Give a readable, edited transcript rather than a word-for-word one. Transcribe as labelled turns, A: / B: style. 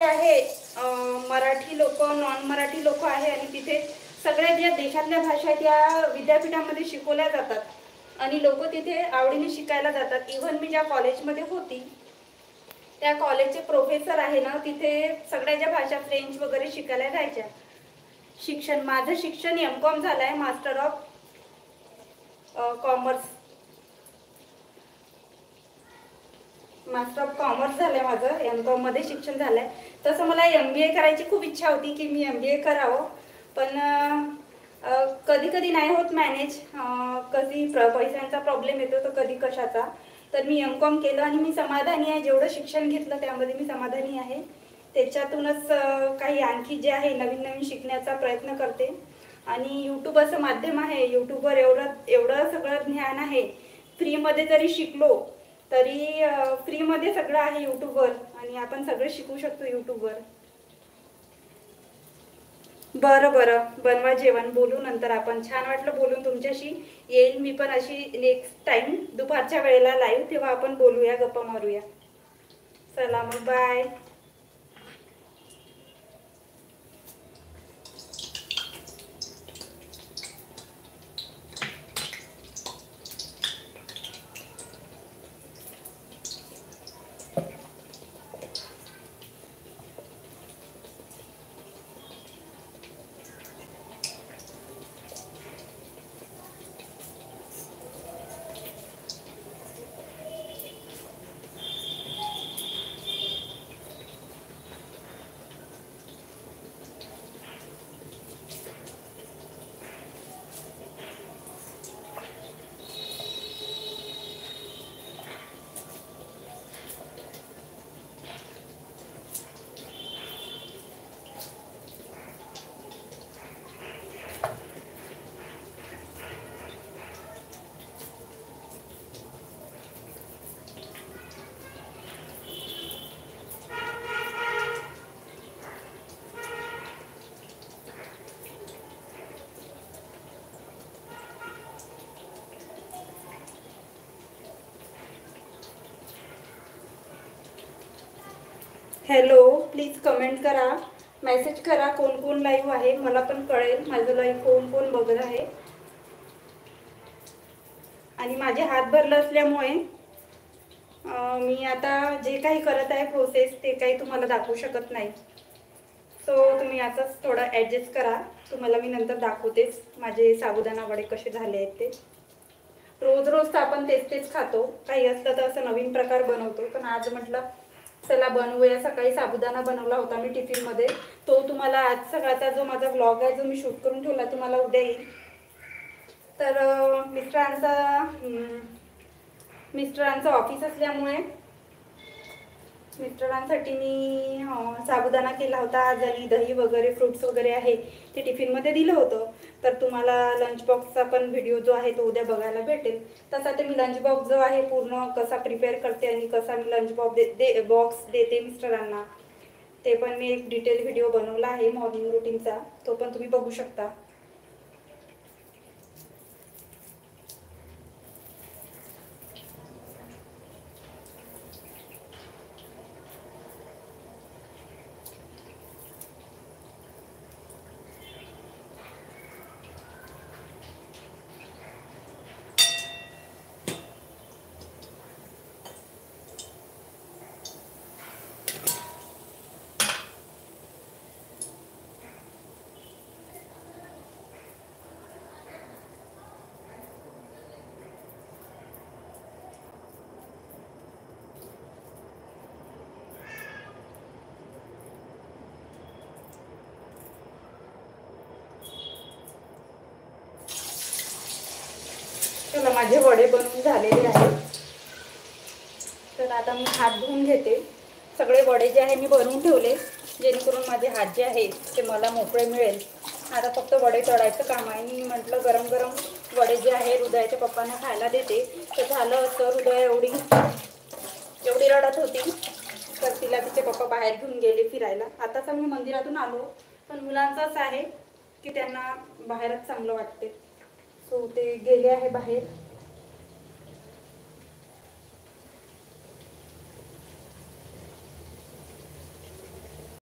A: आहे मराठी लोक, नॉन मराठी लोक आहे आणि तिथे सगळ्या ज्या देशातल्या भाषा त्या विद्यापीठामध्ये शिकवल्या जातात आणि लोक तिथे आवडीने शिकायला जातात. इव्हन मी ज्या कॉलेजमध्ये होती त्या कॉलेजचे प्रोफेसर आहे ना, तिथे सगळ्या ज्या भाषा फ्रेंच वगैरे शिकायला जायच्या. माझं शिक्षण M.Com झालं आहे, master of commerce. Master of commerce झालंय माझं, M.Com मध्ये शिक्षण झालंय. तसं मला MBA करायची खूप इच्छा होती की मी MBA करावं, पण कधी कधी नाही होत मॅनेज. कधी पैशांचा प्रॉब्लेम येतो तर कधी कशाचा. तर मी M.Com केलं आणि मी समाधानी आहे. जेवढं शिक्षण घेतलं त्यामध्ये मी समाधानी आहे. त्याच्यातूनच काही आणखी जे आहे नवीन नवीन शिकण्याचा प्रयत्न करते. आणि यूट्यूब असं माध्यम आहे, यूट्यूबवर एवढं सगळं ज्ञान आहे. फ्रीमध्ये जरी शिकलो तरी फ्रीमध्ये सगळं आहे यूट्यूबवर आणि आपण सगळं शिकू शकतो यूट्यूबवर. बरं बरं, बनवा जेवण, बोलू नंतर आपण. छान वाटलं बोलून तुमच्याशी. येईल मी पण अशी नेक्स्ट टाइम दुपारच्या वेळेला लाईव्ह, तेव्हा आपण बोलूया, गप्पा मारूया. चला मग, बाय. हॅलो, प्लीज कमेंट करा, मेसेज करा कोण कोण लाईव्ह आहे, मला पण कळेल माझं लाईव्ह कोण कोण बघत आहे. आणि माझे हात भरले असल्यामुळे मी आता जे काही करत आहे प्रोसेस ते काही तुम्हाला दाखवू शकत नाही. सो तुम्ही आताच थोडं ॲडजस्ट करा. तुम्हाला मी नंतर दाखवतेच माझे साबुदाणा वडे कसे झाले आहेत ते. रोज रोज तर आपण तेच तेच खातो, काही असलं तर असं नवीन प्रकार बनवतो. पण आज म्हटलं चला बनवूया. सकाळी साबुदाणा बनवला होता मी टिफिनमध्ये, तो तुम्हाला आज सकाळचा जो माझा व्लॉग आहे जो मी शूट करून ठेवला तुम्हाला उद्या येईल. तर मिस्टरांचं ऑफिस असल्यामुळे मिस्टरांसाठी मी साबुदाणा केला होता आज आणि दही वगैरे फ्रूट्स वगैरे आहे ते टिफिनमध्ये दिलं होतं. तर तुम्हाला लंच बॉक्सचा पण व्हिडिओ जो आहे तो उद्या बघायला भेटेल. तसा ते मी लंच बॉक्स जो आहे पूर्ण कसा प्रिपेअर करते आणि कसा मी लंच बॉक्स देते मिस्टरांना, ते पण मी एक डिटेल व्हिडिओ बनवला आहे मॉर्निंग रुटीनचा, तो पण तुम्ही बघू शकता. चला, माझे वडे बनवून झालेले आहेत. तर आता मी हात धुवून घेते. सगळे वडे जे आहे मी बनवून ठेवले जेणेकरून माझे हात जे आहे ते मला मोकळे मिळेल. आता फक्त वडे तळायचं काम आहे. मी म्हटलं गरम गरम वडे जे आहे हृदयाच्या पप्पांना खायला देते. तर झालं असं, हृदय एवढी रडत होती तर तिला तिचे पप्पा बाहेर घेऊन गेले फिरायला. आताच मी मंदिरातून आलो, पण मुलांचं असं आहे की त्यांना बाहेरच चांगलं वाटते. सो ते गेले आहे बाहेर.